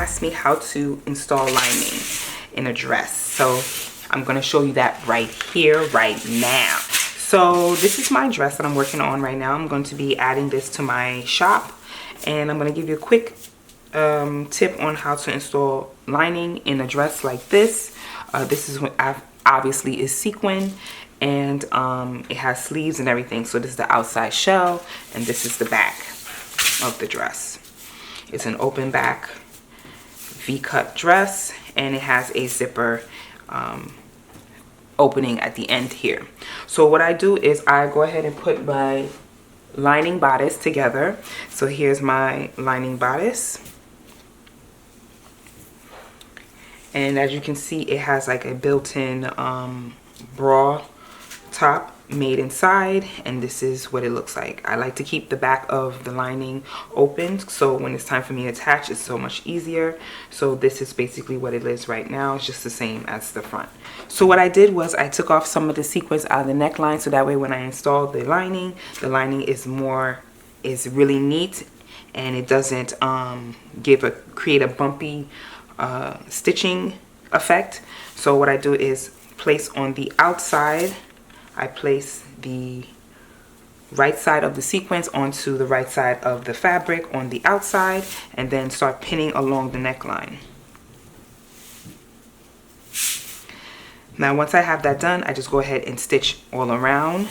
asked me how to install lining in a dress. So I'm going to show you that right here, right now. So this is my dress that I'm working on right now. I'm going to be adding this to my shop, and I'm going to give you a quick tip on how to install lining in a dress like this. This is what obviously is sequin, and it has sleeves and everything. So this is the outside shell, and this is the back of the dress. It's an open back V-cut dress, and it has a zipper opening at the end here. So what I do is I go ahead and put my lining bodice together. So here's my lining bodice, and as you can see, it has like a built-in bra top made inside, and this is what it looks like. I like to keep the back of the lining open, so when it's time for me to attach, it's so much easier. So this is basically what it is right now. It's just the same as the front. So what I did was I took off some of the sequins out of the neckline, so that way when I install the lining is really neat, and it doesn't create a bumpy stitching effect. So what I do is place on the outside, I place the right side of the sequins onto the right side of the fabric on the outside, and then start pinning along the neckline. Now once I have that done, I just go ahead and stitch all around,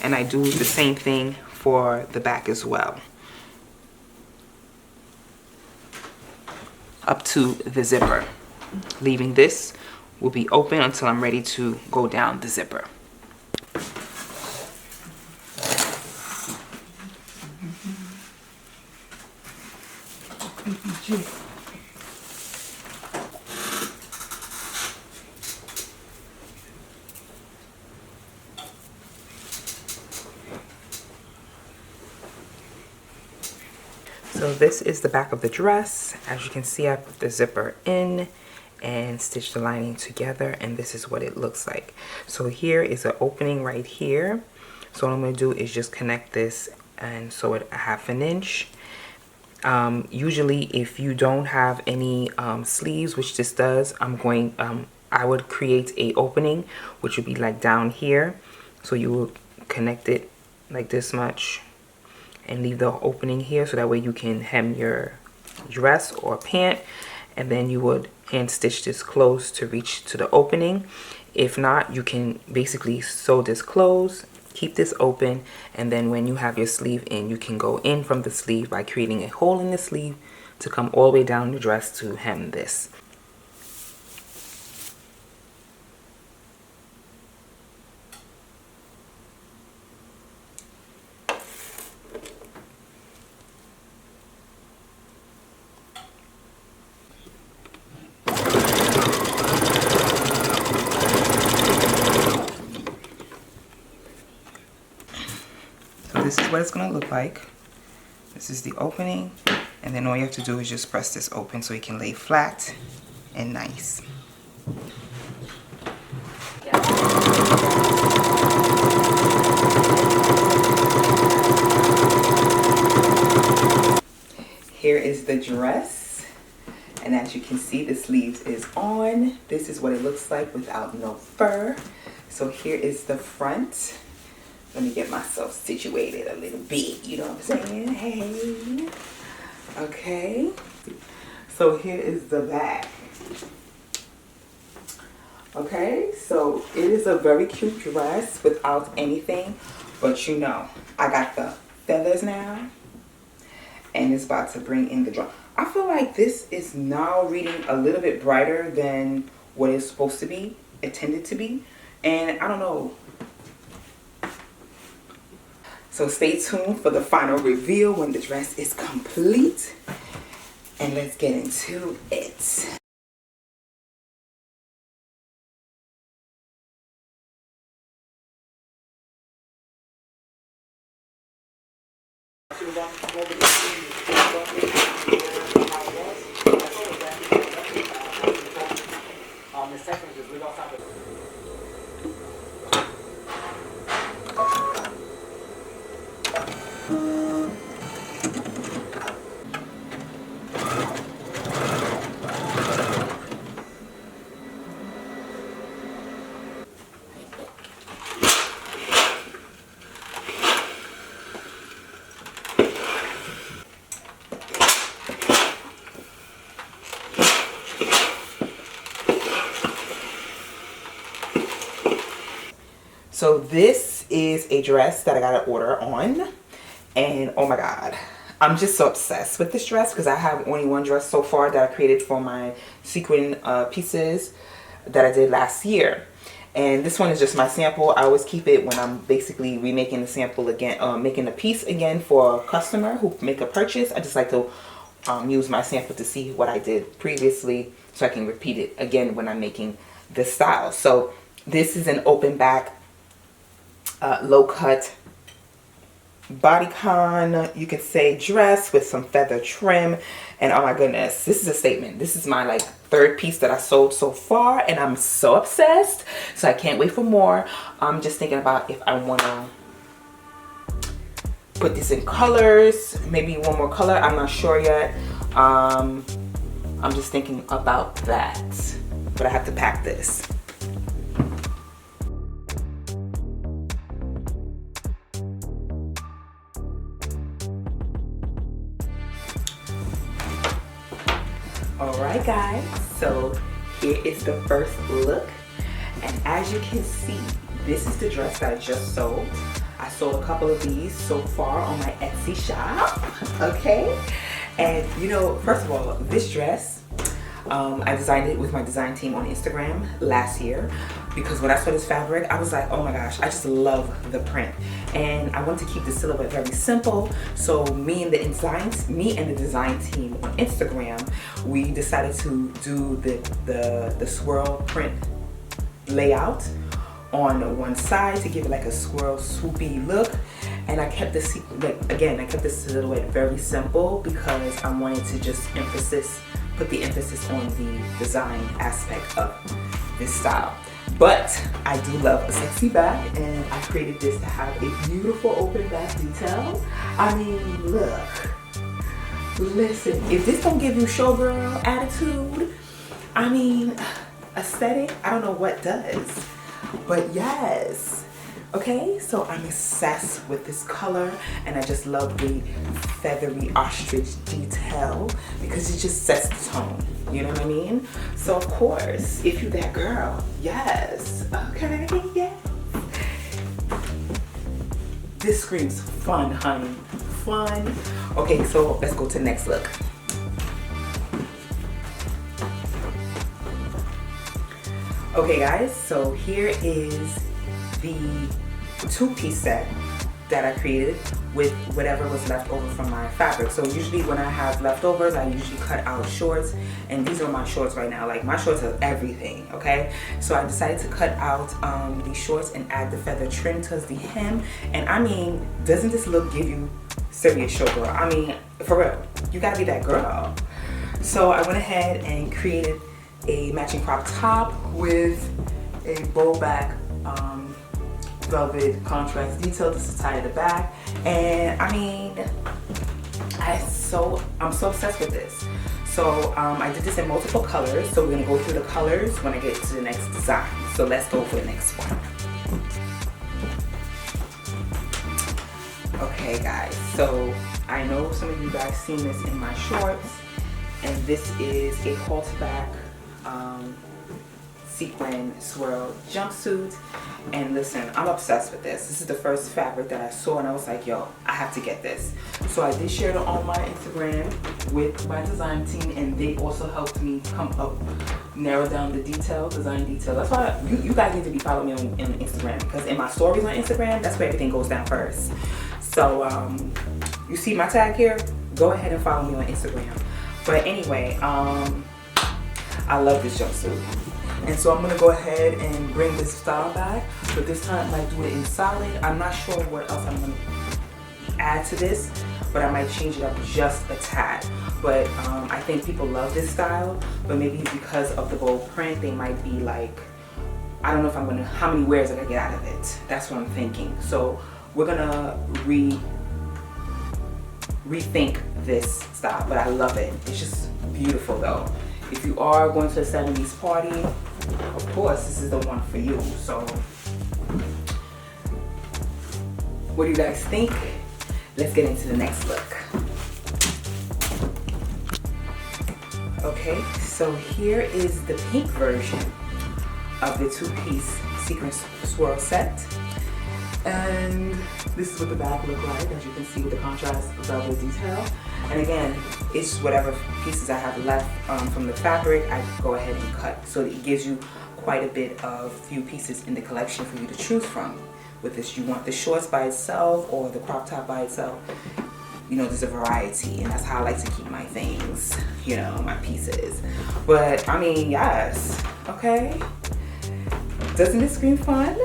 and I do the same thing for the back as well, up to the zipper. Leaving this will be open until I'm ready to go down the zipper. So this is the back of the dress. As you can see, I put the zipper in and stitch the lining together, and this is what it looks like. So here is an opening right here. So what I'm going to do is just connect this and sew it 1/2 inch. Usually if you don't have any sleeves, which this does, I would create a opening which would be like down here. So you will connect it like this much and leave the opening here, so that way you can hem your dress or pant, and then you would hand stitch this close to reach to the opening. If not, you can basically sew this close, keep this open, and then when you have your sleeve in, you can go in from the sleeve by creating a hole in the sleeve to come all the way down the dress to hem this. This is what it's going to look like. This is the opening, and then all you have to do is just press this open so it can lay flat and nice. Here is the dress, and as you can see, the sleeves is on. This is what it looks like without no fur. So here is the front. Let me get myself situated a little bit, you know what I'm saying? Hey. Okay. So here is the back. Okay, so it is a very cute dress without anything, but you know, I got the feathers now, and it's about to bring in the drop. I feel like this is now reading a little bit brighter than what it's supposed to be, intended to be, and I don't know. So stay tuned for the final reveal when the dress is complete, and let's get into it. So this is a dress that I got an order on, and oh my god, I'm just so obsessed with this dress because I have only one dress so far that I created for my sequin pieces that I did last year. And this one is just my sample. I always keep it when I'm basically remaking the sample again, making a piece again for a customer who make a purchase. I just like to use my sample to see what I did previously so I can repeat it again when I'm making this style. So this is an open back, low cut bodycon, you could say, dress with some feather trim. And oh my goodness, this is a statement. This is my like third piece that I sold so far, and I'm so obsessed, so I can't wait for more. I'm just thinking about if I want to put this in colors, maybe one more color, I'm not sure yet. I'm just thinking about that, but I have to pack this. Alright guys, so here is the first look, and as you can see, this is the dress that I just sold. I sold a couple of these so far on my Etsy shop, okay? And you know, first of all, this dress, I designed it with my design team on Instagram last year, because when I saw this fabric, I was like, oh my gosh, I just love the print. And I wanted to keep the silhouette very simple. So me and the design team on Instagram, we decided to do the swirl print layout on one side to give it like a swirl swoopy look. And I kept this, I kept this silhouette very simple because I wanted to just put the emphasis on the design aspect of this style. But I do love a sexy back, and I created this to have a beautiful open back detail. I mean, look, listen, if this don't give you showgirl attitude, I mean, aesthetic, I don't know what does. But yes, okay, so I'm obsessed with this color, and I just love the feathery ostrich detail because it just sets the tone, you know what I mean? So of course, if you're that girl, yes, okay, yes. This screams fun, honey, fun. Okay, so let's go to the next look. Okay guys, so here is the two-piece set that I created with whatever was left over from my fabric. So usually when I have leftovers, I usually cut out shorts, and these are my shorts right now. Like, my shorts are everything, okay? So I decided to cut out these shorts and add the feather trim towards the hem. And I mean, doesn't this look give you serious showgirl? I mean, for real, you gotta be that girl. So I went ahead and created a matching crop top with a bow back velvet contrast detail. This is tied at the back, and I mean, I'm so obsessed with this. So I did this in multiple colors, so we're gonna go through the colors when I get to the next design. So let's go for the next one. Okay guys, so I know some of you guys seen this in my shorts, and this is a halterback sequin swirl jumpsuit. And listen, I'm obsessed with this. This is the first fabric that I saw, and I was like, yo, I have to get this. So I did share it on my Instagram with my design team, and they also helped me narrow down the design detail. That's why you guys need to be following me on Instagram, because in my stories on Instagram, that's where everything goes down first. So you see my tag here? Go ahead and follow me on Instagram. But anyway, I love this jumpsuit. And so I'm gonna go ahead and bring this style back, but this time I might do it in solid. I'm not sure what else I'm gonna add to this, but I might change it up just a tad. But I think people love this style, but maybe because of the bold print, they might be like, I don't know if I'm gonna, how many wears I can get out of it. That's what I'm thinking. So we're gonna rethink this style, but I love it. It's just beautiful though. If you are going to a 70s party, of course, this is the one for you. So, what do you guys think? Let's get into the next look. Okay, so here is the pink version of the two-piece sequin swirl set. And this is what the back look like, as you can see with the contrast velvet detail. And again, it's whatever pieces I have left from the fabric, I go ahead and cut. So it gives you quite a bit of few pieces in the collection for you to choose from. With this, you want the shorts by itself or the crop top by itself. You know, there's a variety, and that's how I like to keep my things, you know, my pieces. But I mean, yes, okay. Doesn't it scream fun?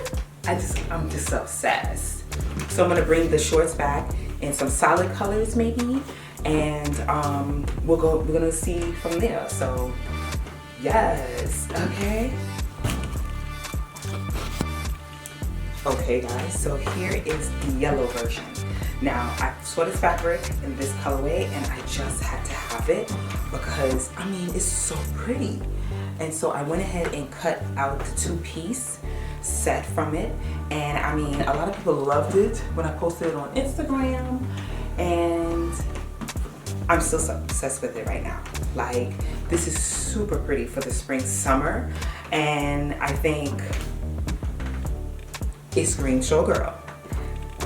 I'm just obsessed. So I'm gonna bring the shorts back in some solid colors maybe, and we're gonna see from there. So yes, okay. Okay guys, so here is the yellow version. Now I saw this fabric in this colorway and I just had to have it because I mean it's so pretty. And so I went ahead and cut out the 2-piece set from it, and I mean a lot of people loved it when I posted it on Instagram, and I'm still so obsessed with it right now. Like, this is super pretty for the spring summer, and I think it screams showgirl.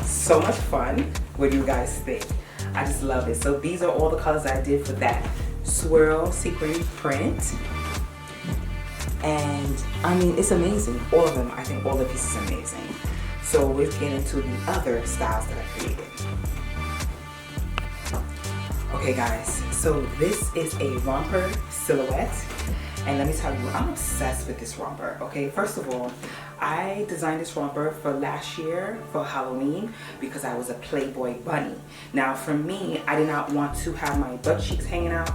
So much fun. What do you guys think? I just love it. So these are all the colors I did for that swirl sequin print. And I mean, it's amazing. All of them, I think all the pieces are amazing. So we're getting into the other styles that I created. Okay guys, so this is a romper silhouette. And let me tell you, I'm obsessed with this romper, okay? First of all, I designed this romper for last year for Halloween because I was a Playboy bunny. Now for me, I did not want to have my butt cheeks hanging out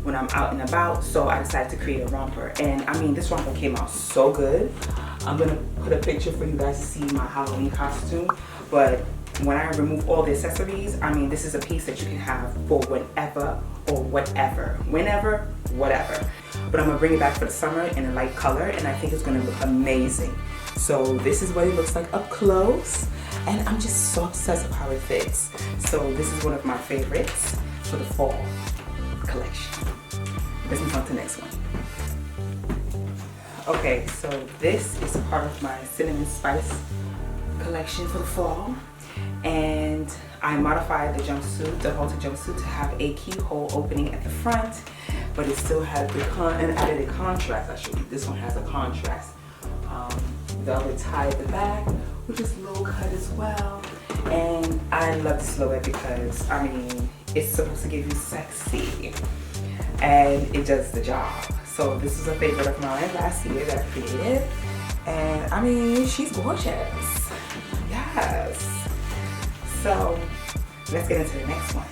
when I'm out and about, so I decided to create a romper. And I mean, this romper came out so good. I'm gonna put a picture for you guys to see my Halloween costume, but when I remove all the accessories, I mean, this is a piece that you can have for whenever or whatever, whenever, whatever. But I'm gonna bring it back for the summer in a light color, and I think it's gonna look amazing. So this is what it looks like up close, and I'm just so obsessed with how it fits. So this is one of my favorites for the fall collection. Let's move on to the next one. Okay, so this is part of my cinnamon spice collection for the fall, and I modified the jumpsuit, the halter jumpsuit, to have a keyhole opening at the front, but it still has the and added a contrast. Actually, this one has a contrast velvet tie at the back, which is low cut as well. And I love this silhouette because I mean, it's supposed to give you sexy, and it does the job. So this is a favorite of mine last year that I created, and I mean, she's gorgeous. Yes. So let's get into the next one.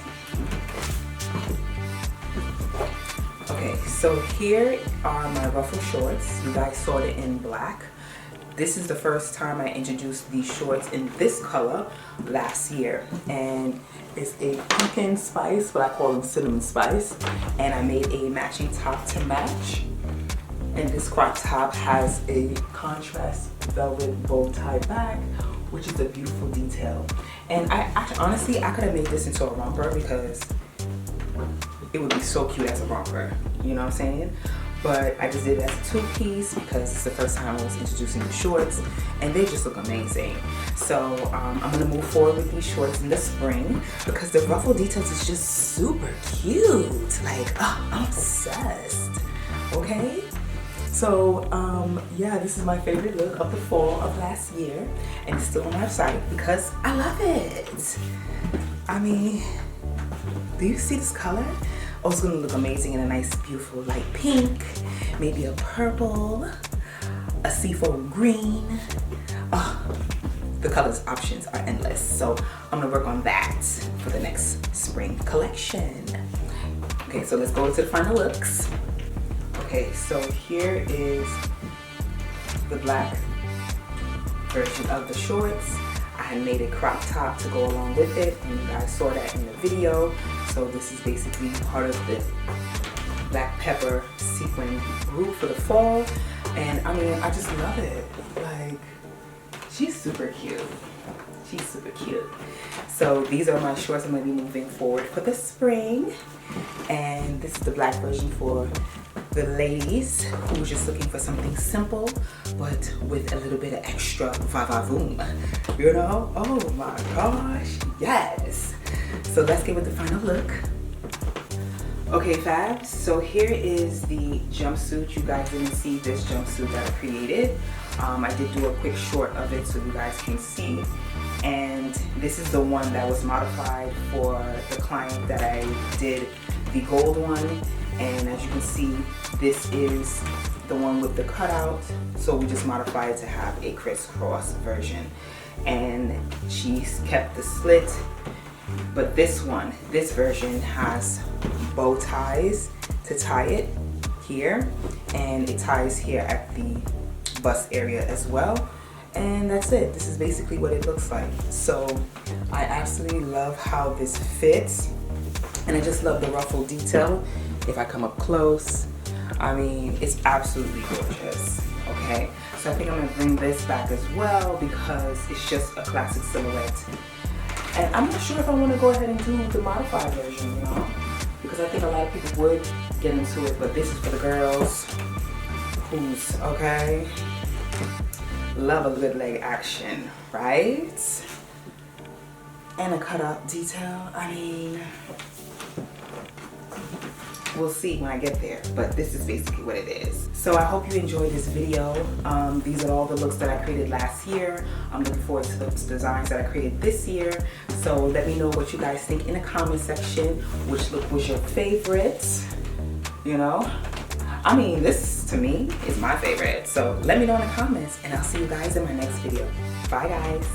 Okay, so here are my Ruffle shorts. You guys saw it in black. This is the first time I introduced these shorts in this color last year, and it's a pumpkin spice, but I call them cinnamon spice, and I made a matching top to match. And this crop top has a contrast velvet bow tie back, which is a beautiful detail. And I honestly, I could have made this into a romper because it would be so cute as a romper, you know what I'm saying? But I just did it as a 2-piece because it's the first time I was introducing the shorts, and they just look amazing. So I'm gonna move forward with these shorts in the spring because the ruffle details is just super cute. Like, oh, I'm obsessed, okay? So yeah, this is my favorite look of the fall of last year, and it's still on my website because I love it. I mean, do you see this color? Oh, it's gonna look amazing in a nice, beautiful light pink, maybe a purple, a seafoam green. Oh, the colors options are endless. So I'm gonna work on that for the next spring collection. Okay, so let's go into the final looks. Okay, so here is the black version of the shorts. I had made a crop top to go along with it, and you guys saw that in the video. So this is basically part of the black pepper sequin group for the fall. And I mean, I just love it. Like, she's super cute. She's super cute. So these are my shorts I'm going to be moving forward for the spring. And this is the black version for the ladies who's just looking for something simple, but with a little bit of extra va-va-voom, you know? Oh my gosh, yes. So let's get with the final look. Okay, fab, so here is the jumpsuit. You guys didn't see this jumpsuit that I created. I did do a quick short of it so you guys can see. And this is the one that was modified for the client that I did the gold one. And as you can see, this is the one with the cutout. So we just modified it to have a crisscross version. And she's kept the slit. But this version has bow ties to tie it here, and it ties here at the bust area as well. And that's it. This is basically what it looks like. So I absolutely love how this fits, and I just love the ruffle detail. If I come up close, I mean, it's absolutely gorgeous. Okay, so I think I'm gonna bring this back as well because it's just a classic silhouette. And I'm not sure if I want to go ahead and do the modified version, you know, because I think a lot of people would get into it, but this is for the girls who's, okay, love a good leg action, right? And a cutout detail. I mean, we'll see when I get there, but this is basically what it is. So I hope you enjoyed this video. These are all the looks that I created last year. I'm looking forward to the designs that I created this year. So let me know what you guys think in the comment section. Which look was your favorite? You know, I mean, this to me is my favorite. So let me know in the comments, and I'll see you guys in my next video. Bye guys.